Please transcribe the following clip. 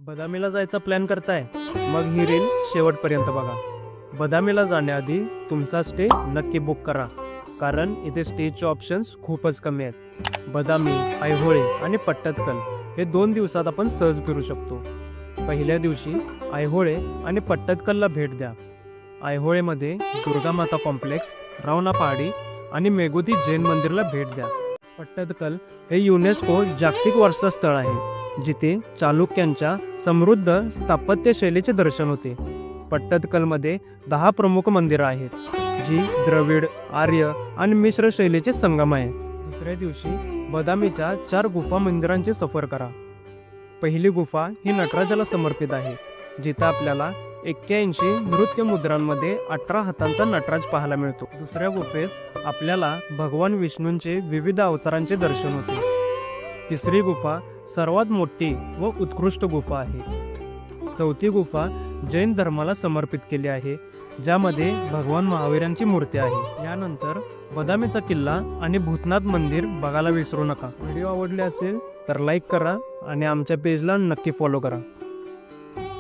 बदामीला जायचा प्लॅन करताय? मग ही रील शेवटपर्यंत बघा. बदामीला जाण्याआधी तुमचा स्टे नक्की बुक करा, कारण इथे स्टेचे ऑप्शन्स खूपच कमी आहेत. बदामी, ऐहोळे आणि पट्टदकल हे 2 दिवसात आपण सहज फिरू शकतो. पहिल्या दिवशी ऐहोळे आणि पट्टदकलला भेट द्या. ऐहोळेमध्ये दुर्गामाता कॉम्प्लेक्स, रावणा पहाडी आणि मेगुती जैन मंदिरला भेट द्या. पट्टदकल हे युनेस्को जागतिक वारसा स्थळ आहे, जिथे चालुक्यांच्या समृद्ध स्थापत्य शैलीचे दर्शन होते. पट्टदकलमध्ये 10 प्रमुख मंदिरं आहेत, जी द्रविड, आर्य आणि मिश्र शैलीचे संगम आहे. दुसऱ्या दिवशी बदामीच्या 4 गुफा मंदिरांची सफर करा. पहिली गुफा ही नटराजाला समर्पित आहे, जिथे आपल्याला 81 नृत्य मुद्रांमध्ये 18 हातांचा नटराज पाहायला मिळतो. दुसऱ्या गुफेत आपल्याला भगवान विष्णूंचे विविध अवतारांचे दर्शन होते. तिसरी गुफा सर्वात मोठी व उत्कृष्ट गुफा आहे. चौथी गुफा जैन धर्माला समर्पित केली आहे, ज्यामध्ये भगवान महावीरांची मूर्ती आहे. यानंतर बदामीचा किल्ला आणि भूतनाथ मंदिर बघायला विसरू नका. व्हिडिओ आवडले असेल तर लाईक करा आणि आमच्या पेजला नक्की फॉलो करा.